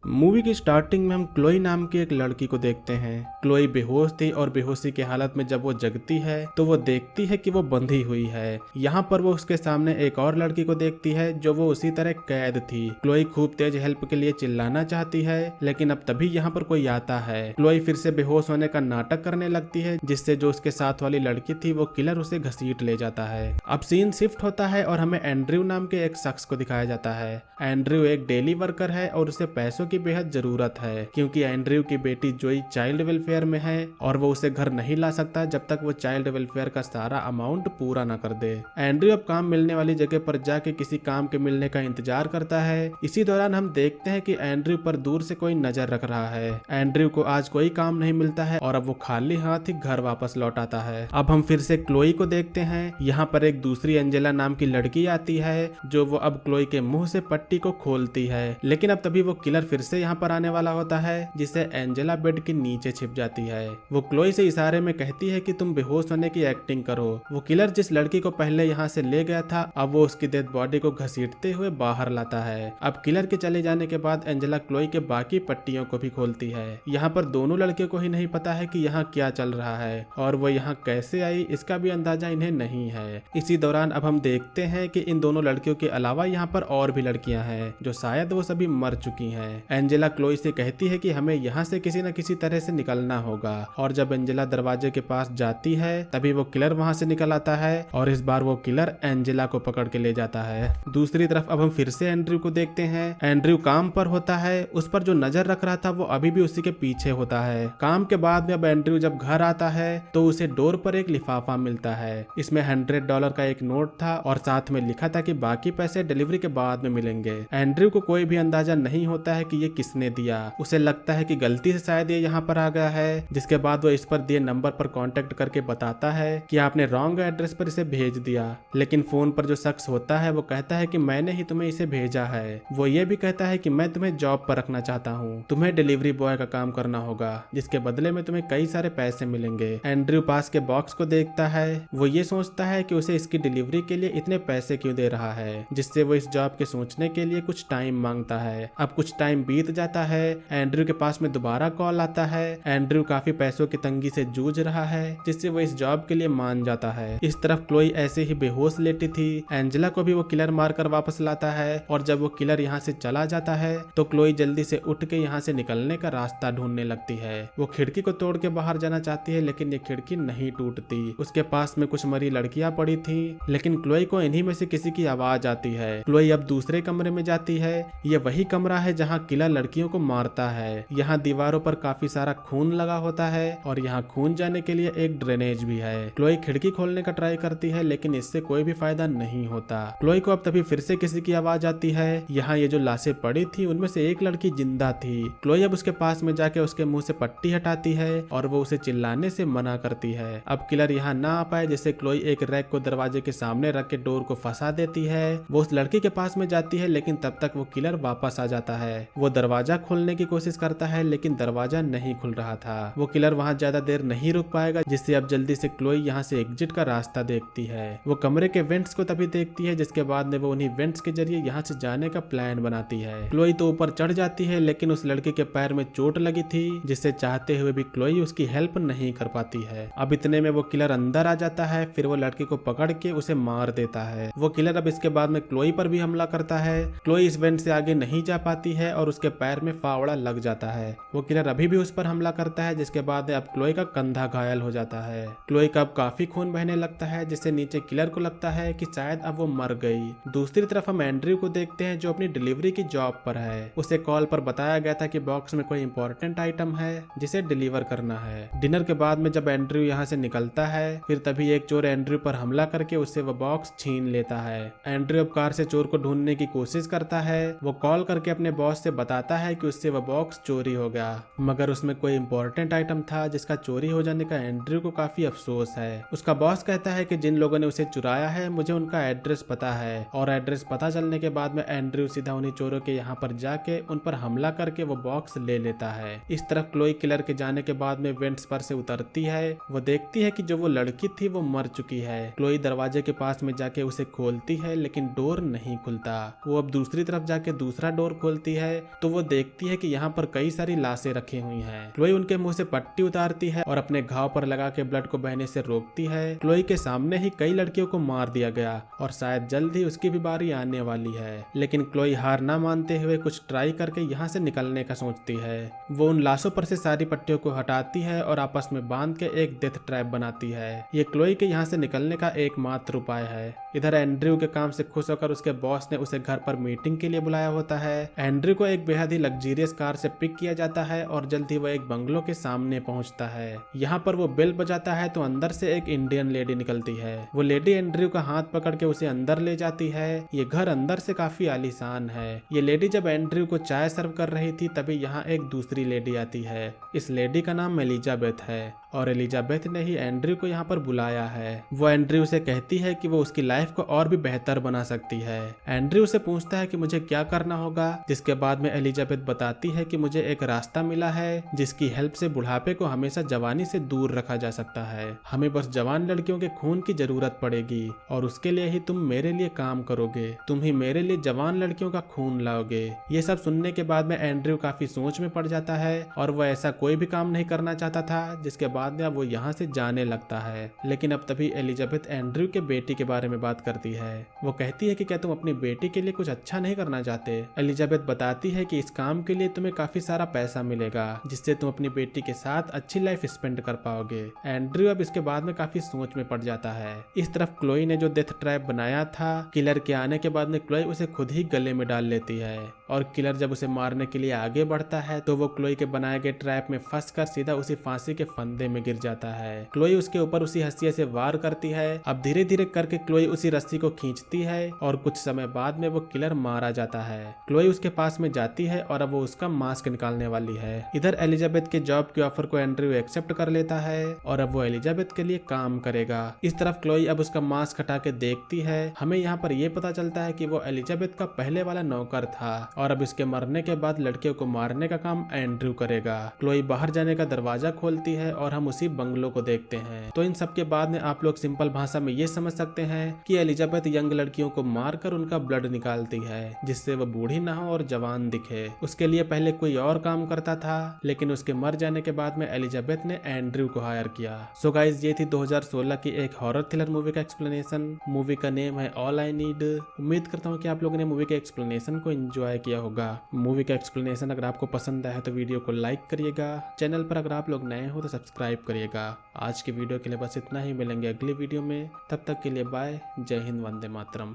Movie की starting में हम क्लोई नाम की एक लड़की को देखते हैं। क्लोई बेहोश थी और बेहोशी की हालत में जब वो जगती है तो वो देखती है कि वो बंधी हुई है। यहाँ पर वो उसके सामने एक और लड़की को देखती है जो वो उसी तरह कैद थी। क्लोई खूब तेज हेल्प के लिए चिल्लाना चाहती है, लेकिन अब तभी यहाँ पर कोई आता है। क्लोई फिर से बेहोश होने का नाटक करने लगती है, जिससे जो उसके साथ वाली लड़की थी वो किलर उसे घसीट ले जाता है। अब सीन शिफ्ट होता है और हमें एंड्रयू नाम के एक शख्स को दिखाया जाता है। एंड्रयू एक डेली वर्कर है और उसे पैसों की बेहद जरूरत है, क्योंकि एंड्रयू की बेटी जोई चाइल्ड वेलफेयर में है और वो उसे घर नहीं ला सकता जब तक वो चाइल्ड वेलफेयर का सारा अमाउंट पूरा न कर दे। एंड्रयू अब काम मिलने वाली जगह पर जाके किसी काम के मिलने का इंतजार करता है। इसी दौरान हम देखते हैं कि एंड्रयू पर दूर से कोई नजर रख रहा है। एंड्रयू को आज कोई काम नहीं मिलता है और अब वो खाली हाथ ही घर वापस लौट आता है। अब हम फिर से क्लोई को देखते हैं। यहाँ पर एक दूसरी एंजेला नाम की लड़की आती है जो वो अब क्लोई के मुंह से पट्टी को खोलती है, लेकिन अब तभी वो किलर फिर से यहाँ पर आने वाला होता है, जिससे एंजेला बेड के नीचे छिप जाती है। वो क्लोई से इशारे में कहती है कि तुम बेहोश होने की एक्टिंग करो। वो किलर जिस लड़की को पहले यहाँ से ले गया था अब वो उसकी डेड बॉडी को घसीटते हुए बाहर लाता है। अब किलर के चले जाने के बाद एंजेला क्लोई के बाकी पट्टियों को भी खोलती है। यहाँ पर दोनों लड़कियों को ही नहीं पता है कि यहाँ क्या चल रहा है और वो यहाँ कैसे आई इसका भी अंदाजा इन्हें नहीं है। इसी दौरान अब हम देखते हैं कि इन दोनों लड़कियों के अलावा यहाँ पर और भी लड़कियां हैं जो शायद वो सभी मर चुकी हैं। एंजेला क्लोई से कहती है कि हमें यहाँ से किसी न किसी तरह से निकलना होगा, और जब एंजेला दरवाजे के पास जाती है तभी वो किलर वहाँ से निकल आता है और इस बार वो किलर एंजेला को पकड़ के ले जाता है। दूसरी तरफ अब हम फिर से एंड्रयू को देखते हैं। एंड्रयू काम पर होता है, उस पर जो नजर रख रहा था वो अभी भी उसी के पीछे होता है। काम के बाद में अब एंड्रयू जब घर आता है तो उसे डोर पर एक लिफाफा मिलता है। इसमें $100 का एक नोट था और साथ में लिखा था कि बाकी पैसे डिलीवरी के बाद में मिलेंगे। एंड्रयू को कोई भी अंदाजा नहीं होता है कि ये किसने दिया। उसे लगता है कि गलती से शायद ये यहाँ पर आ गया है, जिसके बाद वो इस पर दिए नंबर पर कांटेक्ट करके बताता है कि आपने रॉन्ग एड्रेस पर इसे भेज दिया। लेकिन फोन पर जो शख्स होता है वो कहता है कि मैंने ही तुम्हें इसे भेजा है। वो ये भी कहता है कि मैं तुम्हें जॉब पर रखना चाहता हूँ, तुम्हें डिलीवरी बॉय का काम करना होगा, जिसके बदले में तुम्हें कई सारे पैसे मिलेंगे। एंड्रयू पास के बॉक्स को देखता है। वो ये सोचता है कि उसे इसकी डिलीवरी के लिए इतने पैसे क्यों दे रहा है, जिससे वो इस जॉब के सोचने के लिए कुछ टाइम मांगता है। अब कुछ टाइम बीत जाता है। एंड्रयू के पास में दोबारा कॉल आता है। एंड्रयू काफी पैसों की तंगी से जूझ रहा है, जिससे वो इस जॉब के लिए मान जाता है। इस तरफ क्लोई ऐसे ही बेहोश लेटी थी। एंजेला को भी वो किलर मारकर वापस लाता है और जब वो किलर यहाँ से चला जाता है तो क्लोई जल्दी से उठ के यहाँ से निकलने का रास्ता ढूंढने लगती है। वो खिड़की को तोड़ के बाहर जाना चाहती है, लेकिन ये खिड़की नहीं टूटती। उसके पास में कुछ मरी लड़कियां पड़ी थी, लेकिन क्लोई को इन्हीं में से किसी की आवाज आती है। क्लोई अब दूसरे कमरे में जाती है। ये वही कमरा है जहाँ किलर लड़कियों को मारता है। यहाँ दीवारों पर काफी सारा खून लगा होता है और यहाँ खून जाने के लिए एक ड्रेनेज भी है। क्लोई खिड़की खोलने का ट्राई करती है, लेकिन इससे कोई भी फायदा नहीं होता। क्लोई को अब तभी फिर से किसी की आवाज आती है। यहाँ ये जो लाशें पड़ी थी उनमें से एक लड़की जिंदा थी। क्लोई अब उसके पास में जाके उसके मुंह से पट्टी हटाती है और वो उसे चिल्लाने से मना करती है। अब किलर यहाँ ना आ पाए, जैसे क्लोई एक रैक को दरवाजे के सामने रख के डोर को फंसा देती है। वो उस लड़की के पास में जाती है, लेकिन तब तक वो किलर वापस आ जाता है। वो दरवाजा खोलने की कोशिश करता है, लेकिन दरवाजा नहीं खुल रहा था। वो किलर वहाँ ज्यादा देर नहीं रुक पाएगा, जिससे अब जल्दी से क्लोई यहाँ से एग्जिट का रास्ता देखती है। वो कमरे के वेंट्स को तभी देखती है, जिसके बाद में वो उन्हीं वेंट्स के जरिए यहाँ से जाने का प्लान बनाती है। क्लोई तो ऊपर चढ़ जाती है, लेकिन उस लड़के के पैर में चोट लगी थी, जिससे चाहते हुए भी क्लोई उसकी हेल्प नहीं कर पाती है। अब इतने में वो किलर अंदर आ जाता है। फिर वो लड़के को पकड़ के उसे मार देता है। वो किलर अब इसके बाद में क्लोई पर भी हमला करता है। क्लोई इस वेंट से आगे नहीं जा पाती है और उसके पैर में फावड़ा लग जाता है। वो किलर अभी भी उस पर हमला करता है, जिसके बाद अब क्लोई का कंधा घायल हो जाता है। क्लोई का अब काफी खून बहने लगता है, जिससे नीचे किलर को लगता है कि शायद अब वो मर गई। दूसरी तरफ हम एंड्रयू को देखते हैं जो अपनी डिलीवरी की जॉब पर है। उसे कॉल पर बताया गया था कि बॉक्स में कोई इंपॉर्टेंट आइटम है जिसे डिलीवर करना है। डिनर के बाद में जब एंड्रयू यहाँ से निकलता है, फिर तभी एक चोर एंड्रयू पर हमला करके उससे वो बॉक्स छीन लेता है। एंड्रयू अब कार से चोर को ढूंढने की कोशिश करता है। वो कॉल करके अपने बॉस से बताता है कि उससे वो बॉक्स चोरी हो गया, मगर उसमें कोई इंपॉर्टेंट आइटम था जिसका चोरी हो जाने का एंड्रयू को काफी अफसोस है। उसका बॉस कहता है कि जिन लोगों ने उसे चुराया है मुझे उनका एड्रेस पता है, और एड्रेस पता चलने के बाद में एंड्रयू सीधा उन्हीं चोरों के यहाँ पर जाके उन पर हमला करके वो बॉक्स ले लेता है। इस तरफ क्लोई किलर के जाने के बाद में वेंट्स पर से उतरती है। वो देखती है कि जो वो लड़की थी वो मर चुकी है। क्लोई दरवाजे के पास में जाके उसे खोलती है, लेकिन डोर नहीं खुलता। वो अब दूसरी तरफ जाके दूसरा डोर खोलती है तो वो देखती है कि यहाँ पर कई सारी लाशें रखी हुई हैं। क्लोई उनके मुंह से पट्टी उतारती है और अपने घाव पर लगा के ब्लड को बहने से रोकती है। क्लोई के सामने ही कई लड़कियों को मार दिया गया और शायद जल्द ही उसकी भी बारी आने वाली है, लेकिन क्लोई हार ना मानते हुए कुछ ट्राई करके यहाँ से निकलने का सोचती है। वो उन लाशों पर से सारी पट्टियों को हटाती है और आपस में बांध के एक डेथ ट्रैप बनाती है। ये क्लोई के यहाँ से निकलने का एकमात्र उपाय है। इधर एंड्रयू के काम से खुश होकर उसके बॉस ने उसे घर पर मीटिंग के लिए बुलाया होता है। एंड्रयू को एक बेहद ही लग्जरियस कार से पिक किया जाता है और जल्द ही वो एक बंगलो के सामने पहुंचता है। यहाँ पर वो बेल बजाता है तो अंदर से एक इंडियन लेडी निकलती है। वो लेडी एंड्रयू का हाथ पकड़ के उसे अंदर ले जाती है। ये घर अंदर से काफी आलीशान है। ये लेडी जब एंड्रयू को चाय सर्व कर रही थी तभी यहाँ एक दूसरी लेडी आती है। इस लेडी का नाम एलिजाबेथ है और एलिजाबेथ ने ही एंड्रयू को यहाँ पर बुलाया है। वो एंड्रयू से कहती है कि वो उसकी लाइफ को और भी बेहतर बना सकती है। एंड्रयू से पूछता है कि मुझे क्या करना होगा, जिसके बाद में एलिजाबेथ बताती है कि मुझे एक रास्ता मिला है जिसकी हेल्प से बुढ़ापे को हमेशा जवानी से दूर रखा जा सकता है। हमें बस जवान लड़कियों के खून की जरूरत पड़ेगी और उसके लिए ही तुम मेरे लिए काम करोगे। तुम ही मेरे लिए जवान लड़कियों का खून लाओगे। ये सब सुनने के बाद में एंड्रयू काफी सोच में पड़ जाता है और वो ऐसा कोई भी काम नहीं करना चाहता था, जिसके बाद में वो यहाँ से जाने लगता है। लेकिन अब तभी एलिजाबेथ एंड्रयू के बेटी के बारे में बात करती है। वो कहती है कि क्या तुम अपनी बेटी के लिए कुछ अच्छा नहीं करना चाहते। एलिजाबेथ बताती है कि इस काम के लिए तुम्हें काफी सारा पैसा मिलेगा, जिससे तुम अपनी बेटी के साथ अच्छी लाइफ स्पेंड कर पाओगे। एंड्रयू अब इसके बाद में काफी सोच में पड़ जाता है। इस तरफ क्लोई ने जो डेथ ट्रैप बनाया था, किलर के आने के बाद में क्लोई उसे खुद ही गले में डाल लेती है और किलर जब उसे मारने के लिए आगे बढ़ता है तो वो क्लोई के बनाए गए ट्रैप में फंसकर सीधा उसी फांसी के फंदे में गिर जाता है। क्लोई उसके ऊपर उसी हंसिया से वार करती है। अब धीरे धीरे करके क्लोई उसी रस्सी को खींचती है और कुछ समय बाद में वो किलर मारा जाता है। क्लोई उसके पास में जाती है और अब वो उसका मास्क निकालने वाली है। इधर एलिजाबेथ के जॉब के ऑफर को एंड्रयू एक्सेप्ट कर लेता है और अब वो एलिजाबेथ के लिए काम करेगा। इस तरफ क्लोई अब उसका मास्क हटा के देखती है। हमें यहाँ पर यह पता चलता है कि वो एलिजाबेथ का पहले वाला नौकर था और अब इसके मरने के बाद लड़कियों को मारने का काम एंड्रयू करेगा। क्लोई बाहर जाने का दरवाजा खोलती है और हम उसी बंगलो को देखते हैं। तो इन सब के बाद में आप लोग सिंपल भाषा में ये समझ सकते हैं कि एलिजाबेथ यंग लड़कियों को मारकर उनका ब्लड निकालती है, जिससे वो बूढ़ी ना हो और जवान दिखे। उसके लिए पहले कोई और काम करता था, लेकिन उसके मर जाने के बाद में एलिजाबेथ ने एंड्रयू को हायर किया। सो गाइस, ये थी 2016 की एक हॉरर थ्रिलर मूवी का एक्सप्लेनेशन। मूवी का नेम है ऑल आई नीड। उम्मीद करता हूँ कि आप लोगों ने मूवी के एक्सप्लेनेशन को एंजॉय किया होगा। मूवी का एक्सप्लेनेशन अगर आपको पसंद आया तो वीडियो को लाइक करिएगा। चैनल पर अगर आप लोग नए हो तो सब्सक्राइब करिएगा। आज की वीडियो के लिए बस इतना ही। मिलेंगे अगली वीडियो में, तब तक के लिए बाय। जय हिंद, वंदे मातरम।